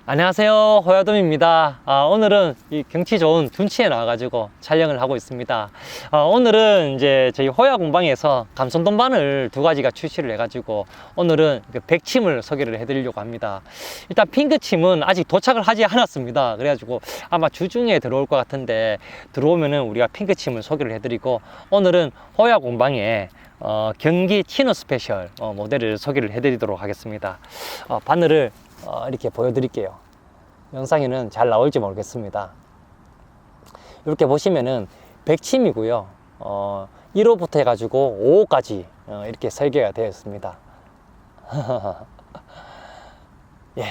안녕하세요, 호야돔입니다. 오늘은 이 경치 좋은 둔치에 나와가지고 촬영을 하고 있습니다. 오늘은 이제 저희 호야 공방에서 감손돔 바늘 두 가지가 출시를 해가지고 오늘은 그 백침을 소개를 해드리려고 합니다. 일단 핑크침은 아직 도착을 하지 않았습니다. 그래가지고 아마 주중에 들어올 것 같은데 들어오면은 우리가 핑크침을 소개를 해드리고, 오늘은 호야 공방에 경기 치노 스페셜 모델을 소개를 해드리도록 하겠습니다. 바늘을 이렇게 보여드릴게요. 영상에는 잘 나올지 모르겠습니다. 이렇게 보시면은 백침이고요. 1호부터 해가지고 5호까지 이렇게 설계가 되어 있습니다. 예.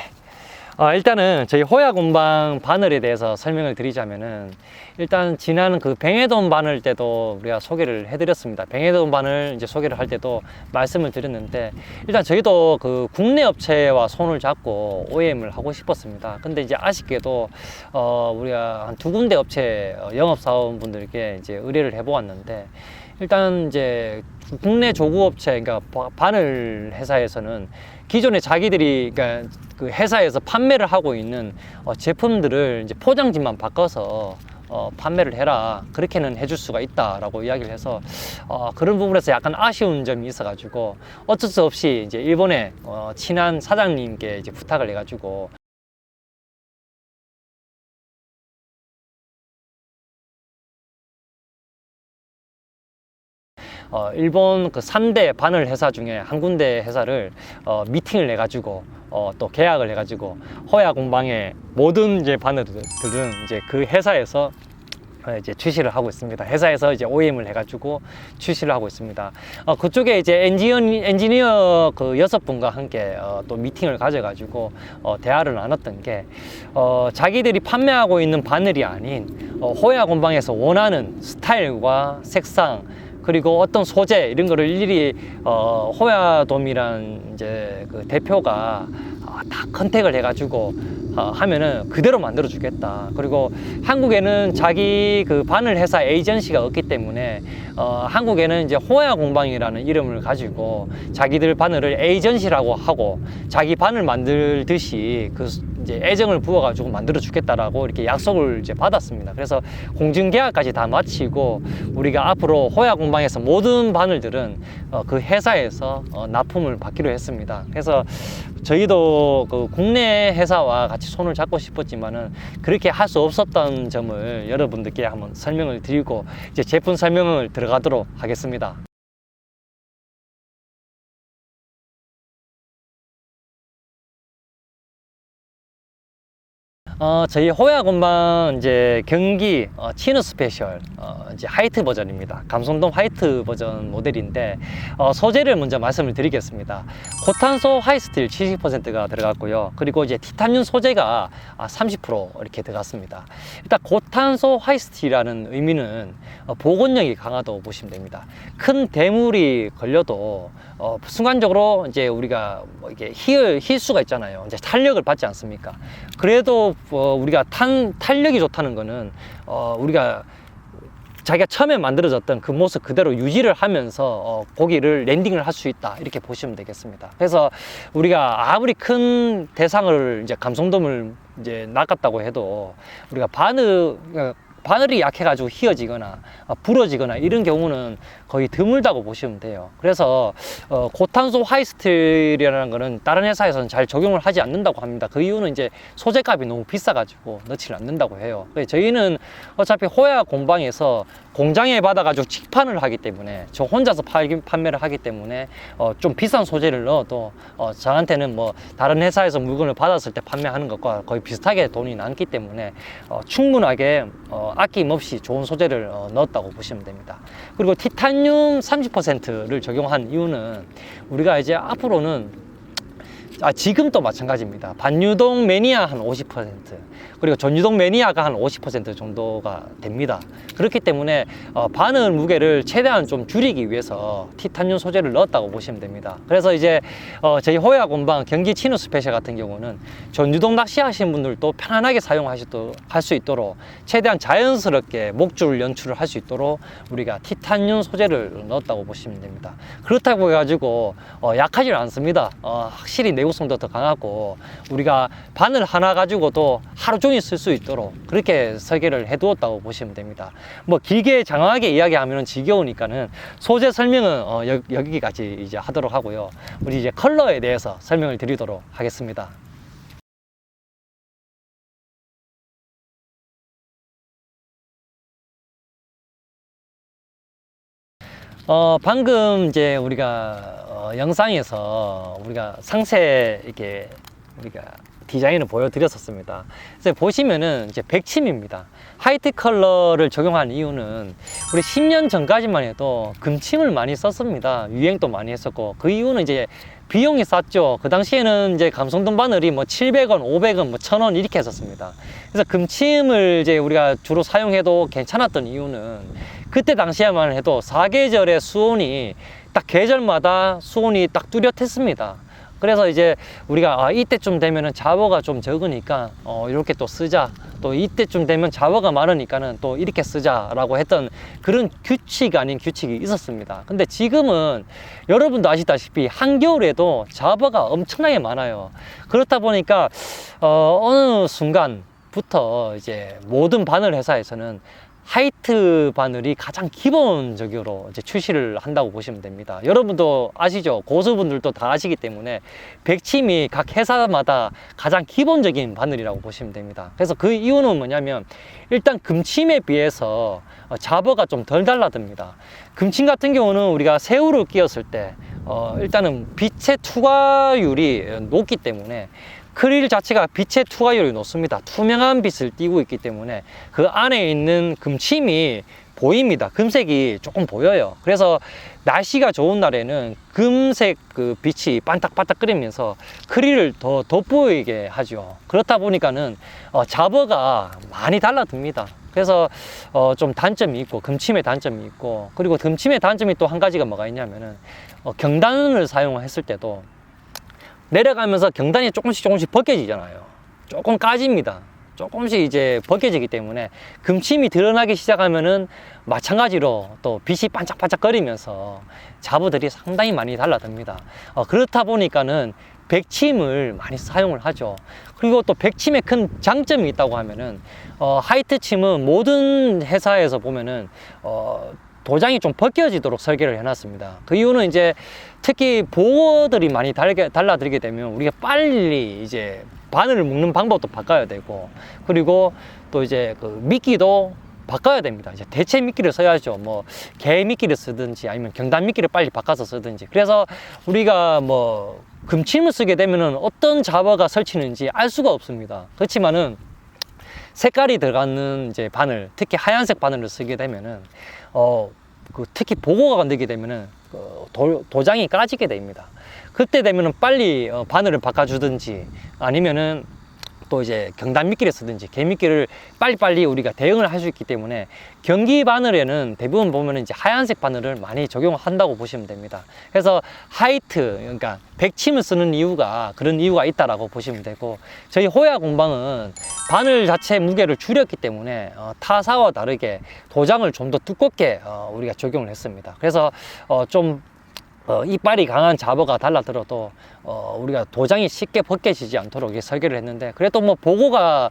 일단은 저희 호야 공방 바늘에 대해서 설명을 드리자면은, 일단 지난 그 뱅에돔 바늘 때도 우리가 소개를 해드렸습니다. 뱅에돔 바늘 이제 소개를 할 때도 말씀을 드렸는데, 일단 저희도 그 국내 업체와 손을 잡고 OEM을 하고 싶었습니다. 근데 이제 아쉽게도 우리가 한 두 군데 업체 영업사원분들께 이제 의뢰를 해보았는데, 일단 이제 국내 조구업체, 그러니까 바늘 회사에서는 기존에 자기들이, 그러니까 그 회사에서 판매를 하고 있는 제품들을 이제 포장지만 바꿔서 판매를 해라, 그렇게는 해줄 수가 있다라고 이야기를 해서 그런 부분에서 약간 아쉬운 점이 있어가지고 어쩔 수 없이 이제 일본에 친한 사장님께 이제 부탁을 해가지고 일본 그 3대 바늘 회사 중에 한 군데 회사를 미팅을 해가지고 또 계약을 해가지고 호야 공방의 모든 이제 바늘들은 이제 그 회사에서 이제 출시를 하고 있습니다. 회사에서 이제 OEM을 해가지고 출시를 하고 있습니다. 그쪽에 이제 엔지니어 그 6분과 함께 또 미팅을 가져가지고 대화를 나눴던 게, 자기들이 판매하고 있는 바늘이 아닌 호야 공방에서 원하는 스타일과 색상, 그리고 어떤 소재, 이런 거를 일일이 호야돔이란 이제 그 대표가 다 컨택을 해가지고 하면은 그대로 만들어 주겠다. 그리고 한국에는 자기 그 바늘 회사 에이전시가 없기 때문에 한국에는 이제 호야 공방이라는 이름을 가지고 자기들 바늘을 에이전시라고 하고 자기 바늘 만들듯이 그 이제 애정을 부어가지고 만들어 주겠다라고 이렇게 약속을 이제 받았습니다. 그래서 공증 계약까지 다 마치고 우리가 앞으로 호야 공방에서 모든 바늘들은 그 회사에서 납품을 받기로 했습니다. 그래서 저희도 그 국내 회사와 같이 손을 잡고 싶었지만은 그렇게 할 수 없었던 점을 여러분들께 한번 설명을 드리고 이제 제품 설명을 들어가도록 하겠습니다. 저희 호야 공방 이제 경기 치노 스페셜 이제 화이트 버전입니다. 감손돔 화이트 버전 모델인데, 소재를 먼저 말씀을 드리겠습니다. 고탄소 하이스틸 70%가 들어갔고요. 그리고 이제 티타늄 소재가 30% 이렇게 들어갔습니다. 일단 고탄소 하이스틸이라는 의미는 보건력이 강하다고 보시면 됩니다. 큰 대물이 걸려도 순간적으로 이제 우리가 뭐 이게 힐 수가 있잖아요. 이제 탄력을 받지 않습니까? 그래도 우리가 탄력이 좋다는 거는 우리가 자기가 처음에 만들어졌던 그 모습 그대로 유지를 하면서 고기를 랜딩을 할 수 있다, 이렇게 보시면 되겠습니다. 그래서 우리가 아무리 큰 대상을 이제 감손돔을 이제 낚았다고 해도 우리가 바늘이 약해가지고 휘어지거나 부러지거나 이런 경우는 거의 드물다고 보시면 돼요. 그래서 고탄소 하이스틸이라는 거는 다른 회사에서는 잘 적용을 하지 않는다고 합니다. 그 이유는 이제 소재값이 너무 비싸가지고 넣지를 않는다고 해요. 저희는 어차피 호야 공방에서 공장에 받아가지고 직판을 하기 때문에, 저 혼자서 판매를 하기 때문에 좀 비싼 소재를 넣어도 저한테는 뭐 다른 회사에서 물건을 받았을 때 판매하는 것과 거의 비슷하게 돈이 남기 때문에 충분하게 아낌없이 좋은 소재를 넣었다고 보시면 됩니다. 그리고 티타늄 30%를 적용한 이유는 우리가 이제 앞으로는 지금도 마찬가지입니다. 반유동 매니아 한 50%, 그리고 전유동 매니아가 한 50% 정도가 됩니다. 그렇기 때문에 바늘 무게를 최대한 좀 줄이기 위해서 티타늄 소재를 넣었다고 보시면 됩니다. 그래서 이제 저희 호야 공방 경기 치노 스페셜 같은 경우는 전유동 낚시 하시는 분들도 편안하게 사용할 수 있도록 최대한 자연스럽게 목줄 연출을 할 수 있도록 우리가 티타늄 소재를 넣었다고 보시면 됩니다. 그렇다고 해가지고 약하지는 않습니다. 확실히 내구 내구성도 더 강하고 우리가 바늘 하나 가지고도 하루 종일 쓸 수 있도록 그렇게 설계를 해 두었다고 보시면 됩니다. 뭐 길게 장황하게 이야기하면 지겨우니까는 소재 설명은 여기까지 이제 하도록 하고요. 우리 이제 컬러에 대해서 설명을 드리도록 하겠습니다. 방금 이제 우리가 영상에서 우리가 상세 이렇게 우리가 디자인을 보여드렸었습니다. 그래서 보시면은 이제 백침입니다. 화이트 컬러를 적용한 이유는 우리 10년 전까지만 해도 금침을 많이 썼습니다. 유행도 많이 했었고, 그 이유는 이제 비용이 쌌죠. 그 당시에는 이제 감성돔 바늘이 뭐 700원, 500원, 뭐 1000원 이렇게 했었습니다. 그래서 금침을 이제 우리가 주로 사용해도 괜찮았던 이유는 그때 당시에만 해도 사계절의 수온이 딱 계절마다 수온이 딱 뚜렷했습니다. 그래서 이제 우리가 이때쯤 되면은 잡어가 좀 적으니까 이렇게 또 쓰자, 또 이때쯤 되면 잡어가 많으니까는 또 이렇게 쓰자라고 했던 그런 규칙 아닌 규칙이 있었습니다. 근데 지금은 여러분도 아시다시피 한겨울에도 잡어가 엄청나게 많아요. 그렇다 보니까 어느 순간부터 이제 모든 바늘 회사에서는 화이트 바늘이 가장 기본적으로 이제 출시를 한다고 보시면 됩니다. 여러분도 아시죠? 고수분들도 다 아시기 때문에 백침이 각 회사마다 가장 기본적인 바늘이라고 보시면 됩니다. 그래서 그 이유는 뭐냐면 일단 금침에 비해서 잡어가 좀 덜 달라듭니다. 금침 같은 경우는 우리가 새우를 끼웠을 때 일단은 빛의 투과율이 높기 때문에 크릴 자체가 빛의 투과율이 높습니다. 투명한 빛을 띠고 있기 때문에 그 안에 있는 금침이 보입니다. 금색이 조금 보여요. 그래서 날씨가 좋은 날에는 금색 그 빛이 반짝반짝거리면서 크릴을 더 돋보이게 하죠. 그렇다 보니까는 잡어가 많이 달라듭니다. 그래서 좀 단점이 있고, 금침의 단점이 있고, 그리고 금침의 단점이 또 한 가지가 뭐가 있냐면은 경단을 사용했을 때도 내려가면서 경단이 조금씩 벗겨지잖아요. 조금 까집니다. 조금씩 이제 벗겨지기 때문에 금침이 드러나기 시작하면은 마찬가지로 또 빛이 반짝반짝거리면서 잡어들이 상당히 많이 달라듭니다. 그렇다 보니까는 백침을 많이 사용을 하죠. 그리고 또 백침의 큰 장점이 있다고 하면은 화이트 침은 모든 회사에서 보면은 도장이 좀 벗겨지도록 설계를 해놨습니다. 그 이유는 이제 특히 보호들이 많이 달라들게 되면 우리가 빨리 이제 바늘을 묶는 방법도 바꿔야 되고, 그리고 또 이제 그 미끼도 바꿔야 됩니다. 이제 대체 미끼를 써야죠. 뭐 개 미끼를 쓰든지 아니면 경단 미끼를 빨리 바꿔서 쓰든지. 그래서 우리가 뭐 금침을 쓰게 되면은 어떤 잡어가 설치는지 알 수가 없습니다. 그렇지만은 색깔이 들어가는 이제 바늘, 특히 하얀색 바늘을 쓰게 되면은 특히 보고가 건들게 되면은 도장이 까지게 됩니다. 그때 되면은 빨리 바늘을 바꿔주든지 아니면은 또 이제 경단 미끼를 쓰든지 개미끼를 빨리빨리 우리가 대응을 할 수 있기 때문에 경기 바늘에는 대부분 보면은 이제 하얀색 바늘을 많이 적용한다고 보시면 됩니다. 그래서 화이트, 그러니까 백침을 쓰는 이유가 그런 이유가 있다라고 보시면 되고, 저희 호야 공방은 바늘 자체 무게를 줄였기 때문에 타사와 다르게 도장을 좀 더 두껍게 우리가 적용을 했습니다. 그래서 좀 이빨이 강한 잡어가 달라들어도 우리가 도장이 쉽게 벗겨지지 않도록 설계를 했는데, 그래도 뭐 보고가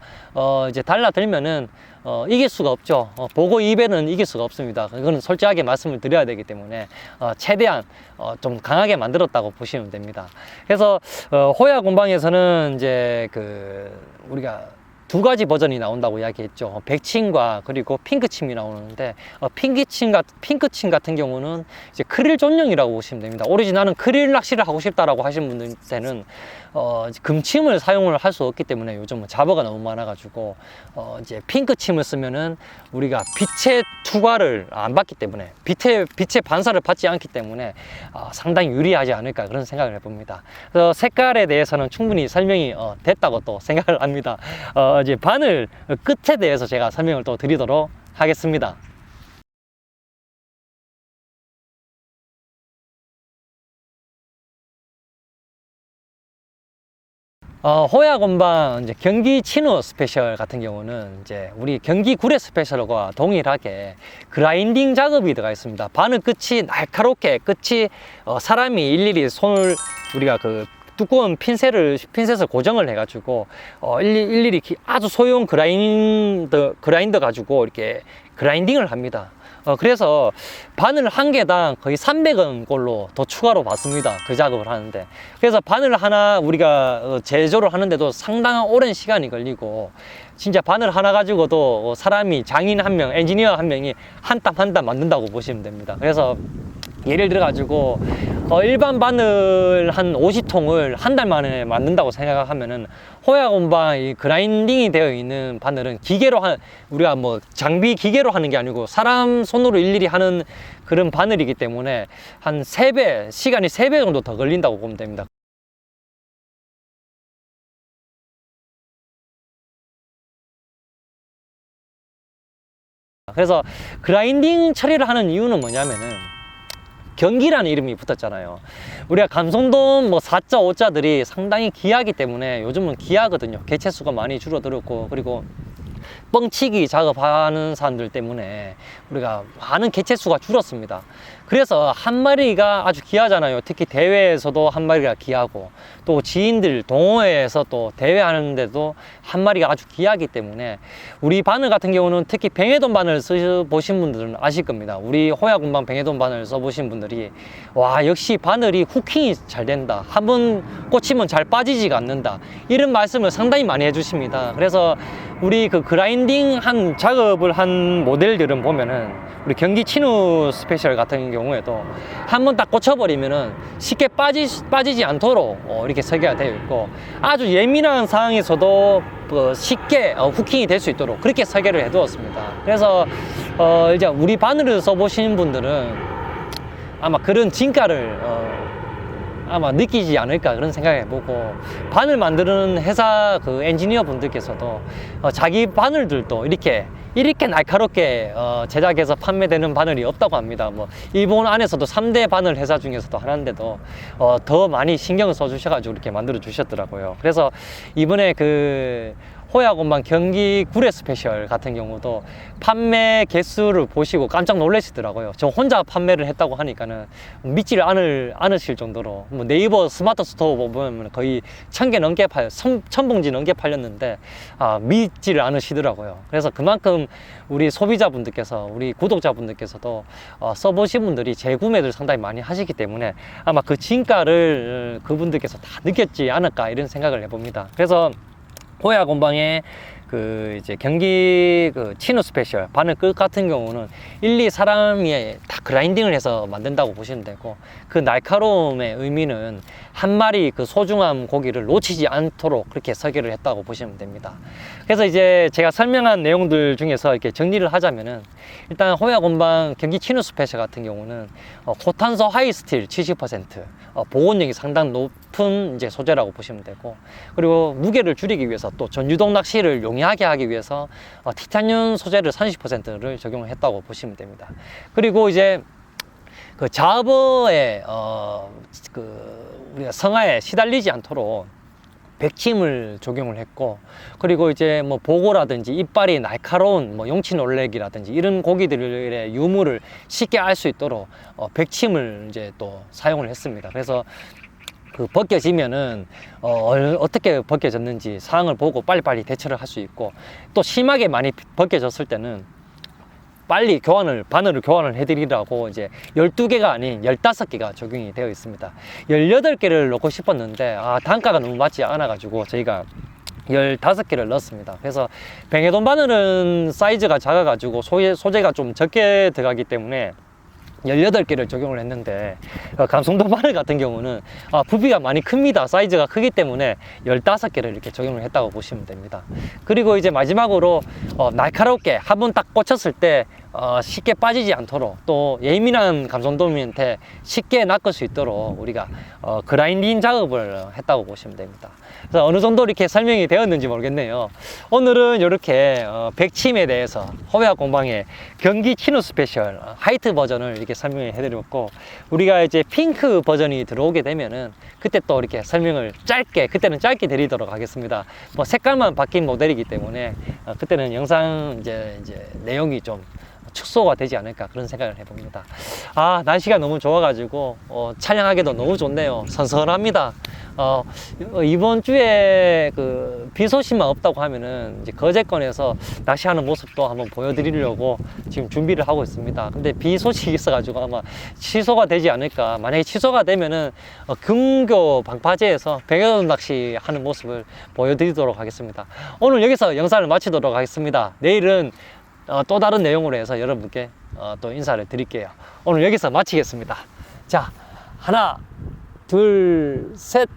이제 달라들면은 이길 수가 없죠. 보고 입에는 이길 수가 없습니다. 이거는 솔직하게 말씀을 드려야 되기 때문에 최대한 좀 강하게 만들었다고 보시면 됩니다. 그래서 호야 공방에서는 이제 우리가 두 가지 버전이 나온다고 이야기했죠. 백침과 그리고 핑크침이 나오는데 핑크침 같은 경우는 이제 크릴 전용이라고 보시면 됩니다. 오로지 나는 크릴 낚시를 하고 싶다라고 하시는 분들한테는 금침을 사용을 할 수 없기 때문에 요즘은 잡어가 너무 많아가지고 이제 핑크침을 쓰면은 우리가 빛의 투과를 안 받기 때문에 빛의 반사를 받지 않기 때문에 상당히 유리하지 않을까 그런 생각을 해봅니다. 그래서 색깔에 대해서는 충분히 설명이 됐다고 또 생각을 합니다. 이제 바늘 끝에 대해서 제가 설명을 또 드리도록 하겠습니다. 호야 건방 이제 경기 치누 스페셜 같은 경우는 이제 우리 경기 구레 스페셜과 동일하게 그라인딩 작업이 들어가 있습니다. 바늘 끝이 날카롭게 끝이 사람이 일일이 손을 우리가 두꺼운 핀셋을 고정을 해가지고 일일이 아주 소형 그라인더 가지고 이렇게 그라인딩을 합니다. 그래서 바늘 한 개당 거의 300원 꼴로 더 추가로 받습니다. 그 작업을 하는데. 그래서 바늘 하나 우리가 제조를 하는데도 상당한 오랜 시간이 걸리고, 진짜 바늘 하나 가지고도 사람이, 장인 한 명, 엔지니어 한 명이 한 땀 한 땀 만든다고 보시면 됩니다. 그래서 예를 들어 가지고 일반 바늘 한 50통을 한 달 만에 만든다고 생각하면은, 호야곤방 이 그라인딩이 되어 있는 바늘은 기계로 우리가 뭐 장비 기계로 하는 게 아니고 사람 손으로 일일이 하는 그런 바늘이기 때문에 한 3배, 시간이 3배 정도 더 걸린다고 보면 됩니다. 그래서 그라인딩 처리를 하는 이유는 뭐냐면은, 경기라는 이름이 붙었잖아요. 우리가 감성돔 뭐 4자, 5자들이 상당히 귀하기 때문에 요즘은 귀하거든요. 개체수가 많이 줄어들었고, 그리고 뻥치기 작업하는 사람들 때문에 우리가 많은 개체수가 줄었습니다. 그래서 한 마리가 아주 귀하잖아요. 특히 대회에서도 한 마리가 귀하고, 또 지인들 동호회에서 또 대회하는데도 한 마리가 아주 귀하기 때문에, 우리 바늘 같은 경우는 특히 뱅에돔 바늘 써보신 분들은 아실 겁니다. 우리 호야곤방 뱅에돔 바늘 써보신 분들이, 와, 역시 바늘이 후킹이 잘 된다, 한번 꽂히면 잘 빠지지가 않는다, 이런 말씀을 상당히 많이 해주십니다. 그래서 우리 그 그라인딩 한 작업을 한 모델들은 보면은, 우리 경기 치누 스페셜 같은 경우에도 한번 딱 꽂혀버리면은 쉽게 빠지지 않도록 이렇게 설계가 되어 있고, 아주 예민한 상황에서도 쉽게 후킹이 될 수 있도록 그렇게 설계를 해 두었습니다. 그래서 이제 우리 바늘을 써보시는 분들은 아마 그런 진가를 아마 느끼지 않을까, 그런 생각을 해보고, 바늘 만드는 회사 그 엔지니어 분들께서도 자기 바늘들도 이렇게 날카롭게 제작해서 판매되는 바늘이 없다고 합니다. 뭐 일본 안에서도 3대 바늘 회사 중에서도 하나인데도 더 많이 신경을 써주셔가지고 이렇게 만들어 주셨더라고요. 그래서 이번에 그 호야곤방 경기 구레 스페셜 같은 경우도 판매 개수를 보시고 깜짝 놀라시더라고요. 저 혼자 판매를 했다고 하니까는 믿지를 않으실 정도로, 뭐 네이버 스마트 스토어 보면 거의 1000개 넘게 1000봉지 넘게 팔렸는데 믿지를 않으시더라고요. 그래서 그만큼 우리 소비자분들께서, 우리 구독자분들께서도 써보신 분들이 재구매를 상당히 많이 하시기 때문에 아마 그 진가를 그분들께서 다 느꼈지 않을까, 이런 생각을 해봅니다. 그래서 호야곤방의 그 이제 경기 그 치누 스페셜 바늘 끝 같은 경우는 사람이 다 그라인딩을 해서 만든다고 보시면 되고, 그 날카로움의 의미는 한 마리 그 소중한 고기를 놓치지 않도록 그렇게 설계를 했다고 보시면 됩니다. 그래서 이제 제가 설명한 내용들 중에서 이렇게 정리를 하자면은, 일단 호야곤방 경기 치누 스페셜 같은 경우는 고탄소 하이스틸 70%, 보온력이 상당히 높은 이제 소재라고 보시면 되고, 그리고 무게를 줄이기 위해서 또 전유동 낚시를 용이하게 하기 위해서 티타늄 소재를 30%를 적용을 했다고 보시면 됩니다. 그리고 이제 그 잡어에 우리가 성화에 시달리지 않도록 백침을 적용을 했고, 그리고 이제 뭐 보고라든지 이빨이 날카로운 뭐 용치놀래기라든지 이런 고기들의 유무를 쉽게 알 수 있도록 백침을 이제 또 사용을 했습니다. 그래서 그 벗겨지면은 어떻게 벗겨졌는지 상황을 보고 빨리빨리 대처를 할 수 있고, 또 심하게 많이 벗겨졌을 때는 빨리 바늘을 교환을 해드리라고 이제 12개가 아닌 15개가 적용이 되어 있습니다. 18개를 넣고 싶었는데 단가가 너무 맞지 않아 가지고 저희가 15개를 넣었습니다. 그래서 뱅에돔 바늘은 사이즈가 작아 가지고 소재가 좀 적게 들어가기 때문에 18개를 적용을 했는데, 감성돔 바늘 같은 경우는 부피가 많이 큽니다. 사이즈가 크기 때문에 15개를 이렇게 적용을 했다고 보시면 됩니다. 그리고 이제 마지막으로 날카롭게 한번 딱 꽂혔을 때 쉽게 빠지지 않도록, 또 예민한 감성돔한테 쉽게 낚을 수 있도록 우리가 그라인딩 작업을 했다고 보시면 됩니다. 그래서 어느 정도 이렇게 설명이 되었는지 모르겠네요. 오늘은 이렇게 백침에 대해서 호야곤방의 경기 치누 스페셜 하이트 버전을 이렇게 설명해 드렸고, 우리가 이제 핑크 버전이 들어오게 되면은 그때 또 이렇게 설명을 그때는 짧게 드리도록 하겠습니다. 뭐 색깔만 바뀐 모델이기 때문에 그때는 영상 이제 내용이 좀 축소가 되지 않을까 그런 생각을 해봅니다. 아, 날씨가 너무 좋아가지고 촬영하기도 너무 좋네요. 선선합니다. 이번 주에 그 비 소식만 없다고 하면은 이제 거제권에서 낚시하는 모습도 한번 보여드리려고 지금 준비를 하고 있습니다. 근데 비 소식이 있어가지고 아마 취소가 되지 않을까. 만약에 취소가 되면은 금교 방파제에서 백여돔 낚시 하는 모습을 보여드리도록 하겠습니다. 오늘 여기서 영상을 마치도록 하겠습니다. 내일은 또 다른 내용으로 해서 여러분께 또 인사를 드릴게요. 오늘 여기서 마치겠습니다. 자, 하나, 둘, 셋.